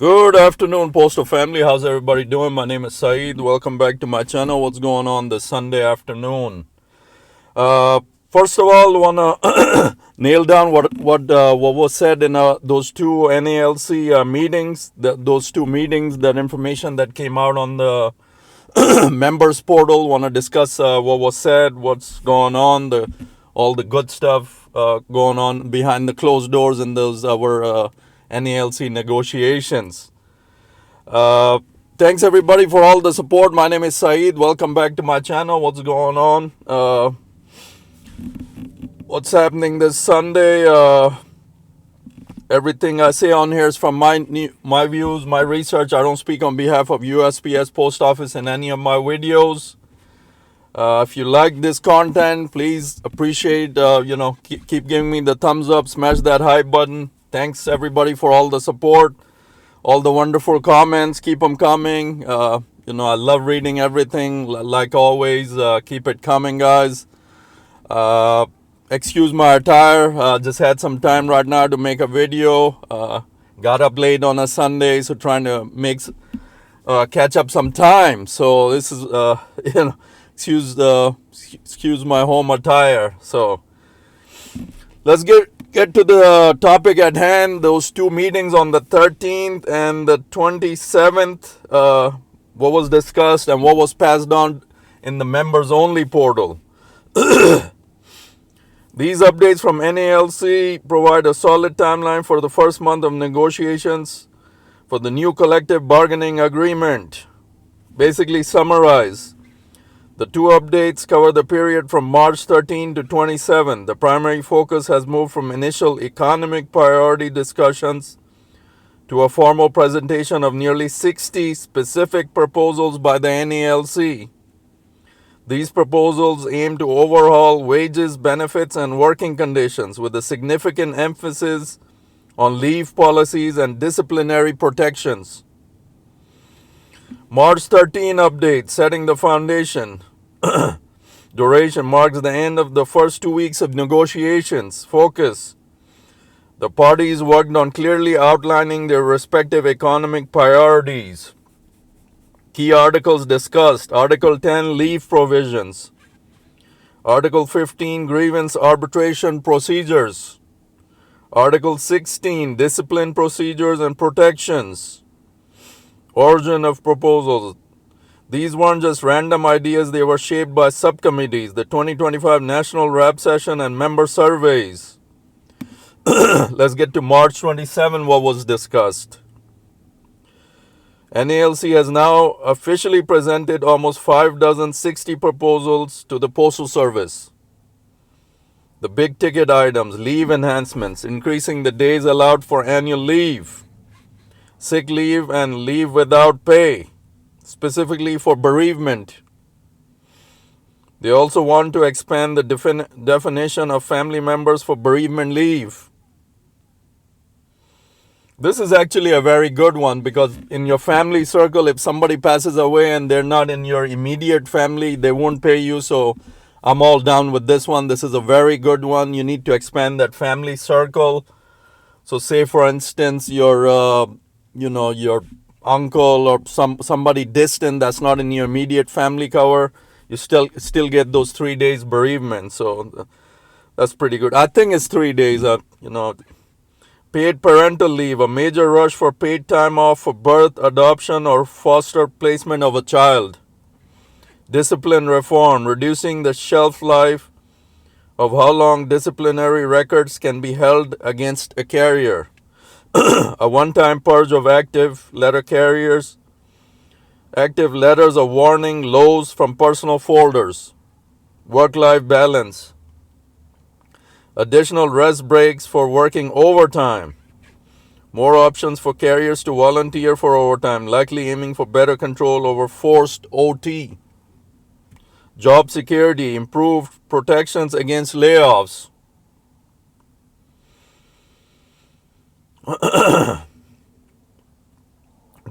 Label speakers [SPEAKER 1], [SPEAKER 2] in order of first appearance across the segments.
[SPEAKER 1] Good afternoon, Postal family. How's everybody doing? My name is Saeed. Welcome back to my channel. What's going on this Sunday afternoon? First of all, wanna nail down what was said in those two NALC meetings. Those two meetings, that information that came out on the members portal. Want to discuss what was said, what's going on, all the good stuff going on behind the closed doors in those our NALC negotiations. Thanks everybody for all the support. My name is Saeed. Welcome back to my channel. What's going on? What's happening this Sunday? Everything I say on here is from my views, my research. I don't speak on behalf of USPS Post Office in any of my videos. If you like this content, please appreciate, keep giving me the thumbs up, smash that hype button. Thanks everybody for all the support, all the wonderful comments. Keep them coming. I love reading everything. Like always, keep it coming, guys. Excuse my attire. Just had some time right now to make a video. Got up late on a Sunday, so trying to catch up some time. So this is excuse my home attire. So let's get to the topic at hand. Those two meetings on the 13th and the 27th, what was discussed and what was passed on in the members only portal. These updates from NALC provide a solid timeline for the first month of negotiations for the new collective bargaining agreement. Basically summarize. The two updates cover the period from March 13 to 27. The primary focus has moved from initial economic priority discussions to a formal presentation of nearly 60 specific proposals by the NALC. These proposals aim to overhaul wages, benefits, and working conditions with a significant emphasis on leave policies and disciplinary protections. March 13 update, setting the foundation. Duration marks the end of the first 2 weeks of negotiations. Focus. The parties worked on clearly outlining their respective economic priorities. Key articles discussed. Article 10, leave provisions. Article 15, grievance arbitration procedures. Article 16, discipline procedures and protections. Origin of proposals. These weren't just random ideas, they were shaped by subcommittees, the 2025 National RAP Session, and member surveys. Let's get to March 27, what was discussed. NALC has now officially presented almost 60 proposals to the Postal Service. The big ticket items, leave enhancements, increasing the days allowed for annual leave, sick leave, and leave without pay, specifically for bereavement. They also want to expand the definition of family members for bereavement leave. This is actually a very good one because in your family circle, if somebody passes away and they're not in your immediate family, they won't pay you. So I'm all down with this one. This is a very good one. You need to expand that family circle. So say, for instance, your uncle or somebody distant that's not in your immediate family cover, you still get those 3 days bereavement. So that's pretty good. I think it's 3 days. Paid parental leave, a major rush for paid time off for birth, adoption, or foster placement of a child. Discipline reform, reducing the shelf life of how long disciplinary records can be held against a carrier. A one-time purge of active letter carriers, active letters of warning, lows from personal folders. Work-life balance. Additional rest breaks for working overtime. More options for carriers to volunteer for overtime, likely aiming for better control over forced OT. Job security, improved protections against layoffs.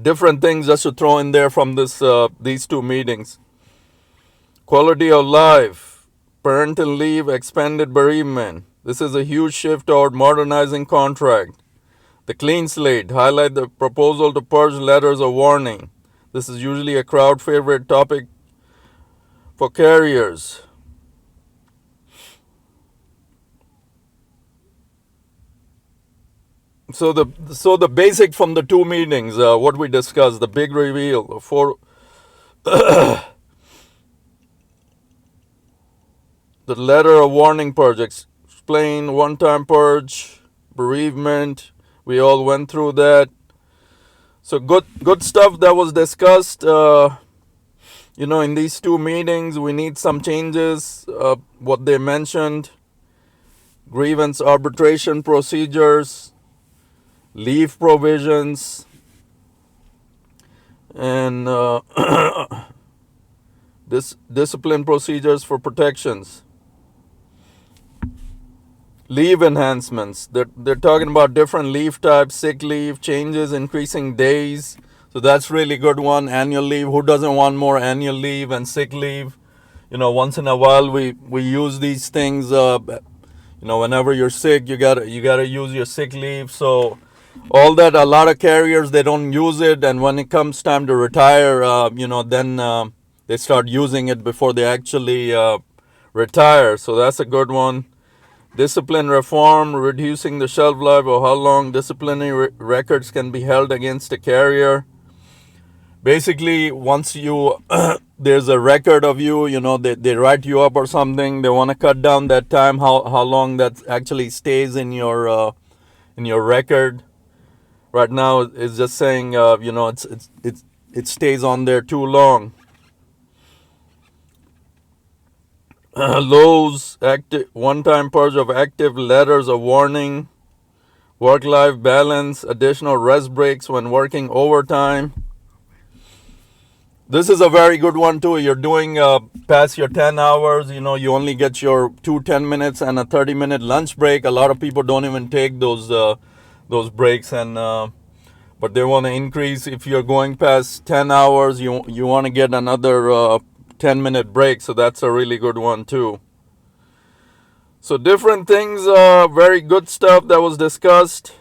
[SPEAKER 1] Different things just to throw in there from these two meetings. Quality of life, parental leave, expanded bereavement. This is a huge shift toward modernizing contract. The clean slate. Highlight the proposal to purge letters of warning. This is usually a crowd favorite topic for carriers. So the basic from the two meetings, what we discussed, the big reveal for the letter of warning purge. Explain one-time purge, bereavement. We all went through that. So good stuff that was discussed. In these two meetings, we need some changes. What they mentioned: grievance arbitration procedures, leave provisions, and discipline procedures for protections. Leave enhancements. They're talking about different leave types, sick leave, changes, increasing days. So that's really good one. Annual leave. Who doesn't want more annual leave and sick leave? Once in a while we use these things. Whenever you're sick, you gotta use your sick leave. So all that, a lot of carriers, they don't use it, and when it comes time to retire, then they start using it before they actually retire. So that's a good one. Discipline reform, reducing the shelf life of how long disciplinary records can be held against a carrier. Basically, once you there's a record of you, they write you up or something, they want to cut down that time, how long that actually stays in your record. Right now, it's just saying, it stays on there too long. Lowe's one-time purge of active letters of warning, work-life balance, additional rest breaks when working overtime. This is a very good one too. You're doing past your 10 hours, you only get your 10 minutes and a 30-minute lunch break. A lot of people don't even take those breaks, and but they want to increase. If you're going past 10 hours, you want to get another 10-minute break. So that's a really good one too. So different things, very good stuff that was discussed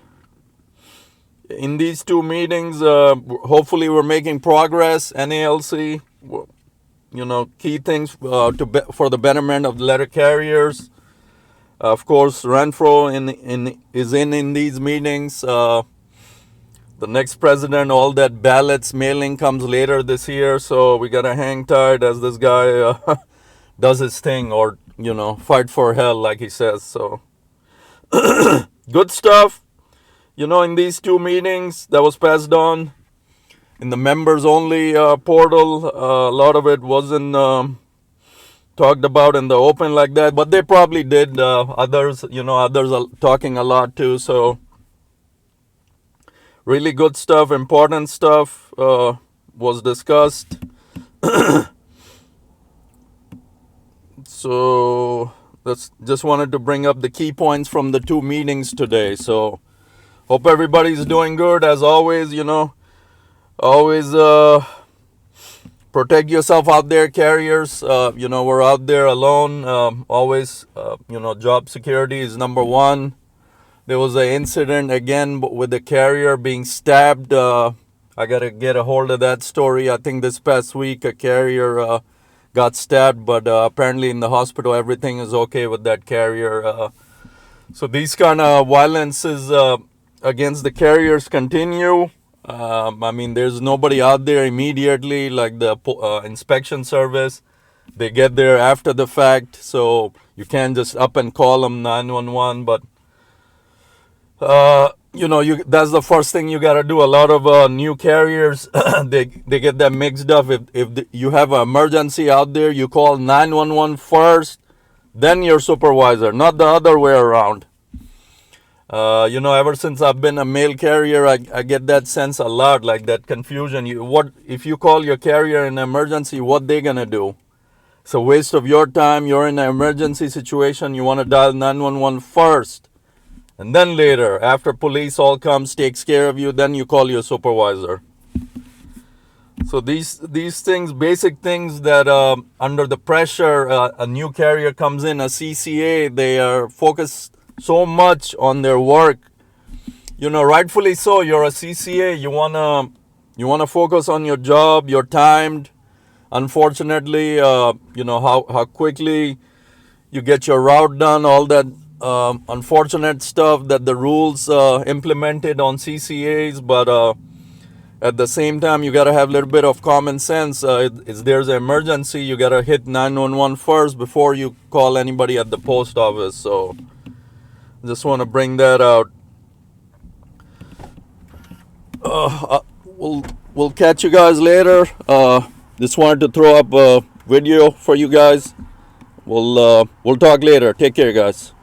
[SPEAKER 1] in these two meetings. Hopefully we're making progress. NALC, key things for the betterment of the letter carriers. Of course, Renfro is in these meetings. The next president, all that ballots mailing comes later this year, so we gotta hang tight as this guy does his thing, or fight for hell, like he says. So good stuff. In these two meetings that was passed on in the members only portal, a lot of it wasn't talked about in the open like that, but they probably did. Others are talking a lot too. So really good stuff, important stuff was discussed. So just wanted to bring up the key points from the two meetings today. So hope everybody's doing good. As always, always protect yourself out there, carriers. We're out there alone. Always, job security is number one. There was an incident again with the carrier being stabbed. I gotta get a hold of that story. I think this past week a carrier got stabbed, but apparently in the hospital everything is okay with that carrier. So these kind of violences against the carriers continue. There's nobody out there immediately, like the inspection service. They get there after the fact, so you can't just up and call them 911. But that's the first thing you gotta do. A lot of new carriers they get that mixed up. If you have an emergency out there, you call 911 first, then your supervisor, not the other way around. Ever since I've been a mail carrier, I get that sense a lot, like that confusion. What if you call your carrier in an emergency? What they gonna do? It's a waste of your time. You're in an emergency situation. You want to dial 911 first, and then later, after police all comes, takes care of you, then you call your supervisor. So these things, basic things that under the pressure, a new carrier comes in, a CCA, they are focused so much on their work. rightfully so. You're a CCA. You wanna focus on your job. You're timed. Unfortunately, how quickly you get your route done. All that unfortunate stuff that the rules implemented on CCAs, but at the same time, you gotta have a little bit of common sense. If there's an emergency, you gotta hit 911 first before you call anybody at the post office. So, just want to bring that out. We'll catch you guys later. Just wanted to throw up a video for you guys. We'll talk later. Take care, guys.